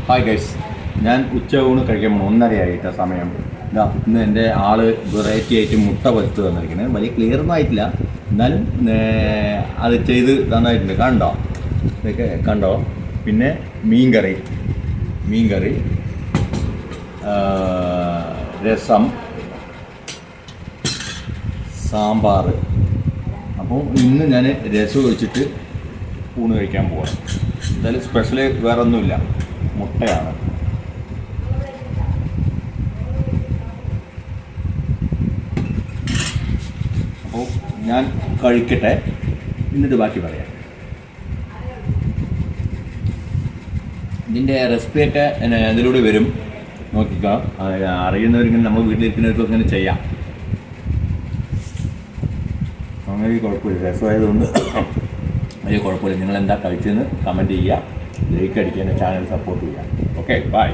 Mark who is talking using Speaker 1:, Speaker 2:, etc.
Speaker 1: Hi guys, ഞാൻ ഉച്ചയൂണ് കഴിക്കാൻ പോകണം. 1:30 സമയം. ഇതാ ഇന്ന് എൻ്റെ ആള് വെറൈറ്റി ആയിട്ട് മുട്ട വറുത്ത് തന്നിരിക്കുന്നത്. വലിയ ക്ലിയർ ഒന്നും ആയിട്ടില്ല, എന്നാലും അത് ചെയ്ത് തന്നായിട്ടുണ്ട്. കണ്ടോ, ഇതൊക്കെ കണ്ടോ. പിന്നെ മീൻകറി, രസം, സാമ്പാർ. അപ്പോൾ ഇന്ന് ഞാൻ രസം ഒഴിച്ചിട്ട് ഊണ് കഴിക്കാൻ പോവാണ്. എന്തായാലും സ്പെഷ്യൽ വേറെ ഒന്നുമില്ല, മുട്ടയാണ്. അപ്പോൾ ഞാൻ കഴിക്കട്ടെ, എന്നിട്ട് ബാക്കി പറയാം. ഇതിൻ്റെ റെസിപ്പിയൊക്കെ ഇതിലൂടെ വരും, നോക്കിക്കാം. അറിയുന്നവരിങ്ങനെ നമ്മൾ വീട്ടിലിരിക്കുന്നവർക്കൊക്കെ ഇങ്ങനെ ചെയ്യാം. അങ്ങനെ കുഴപ്പമില്ല, രസമായതുകൊണ്ട് വലിയ കുഴപ്പമില്ല. നിങ്ങളെന്താ കഴിച്ചതെന്ന് കമൻറ്റ് ചെയ്യുക, ലൈക്ക് അടിക്കുക, ചാനൽ സപ്പോർട്ട് ചെയ്യുക. Okay, by.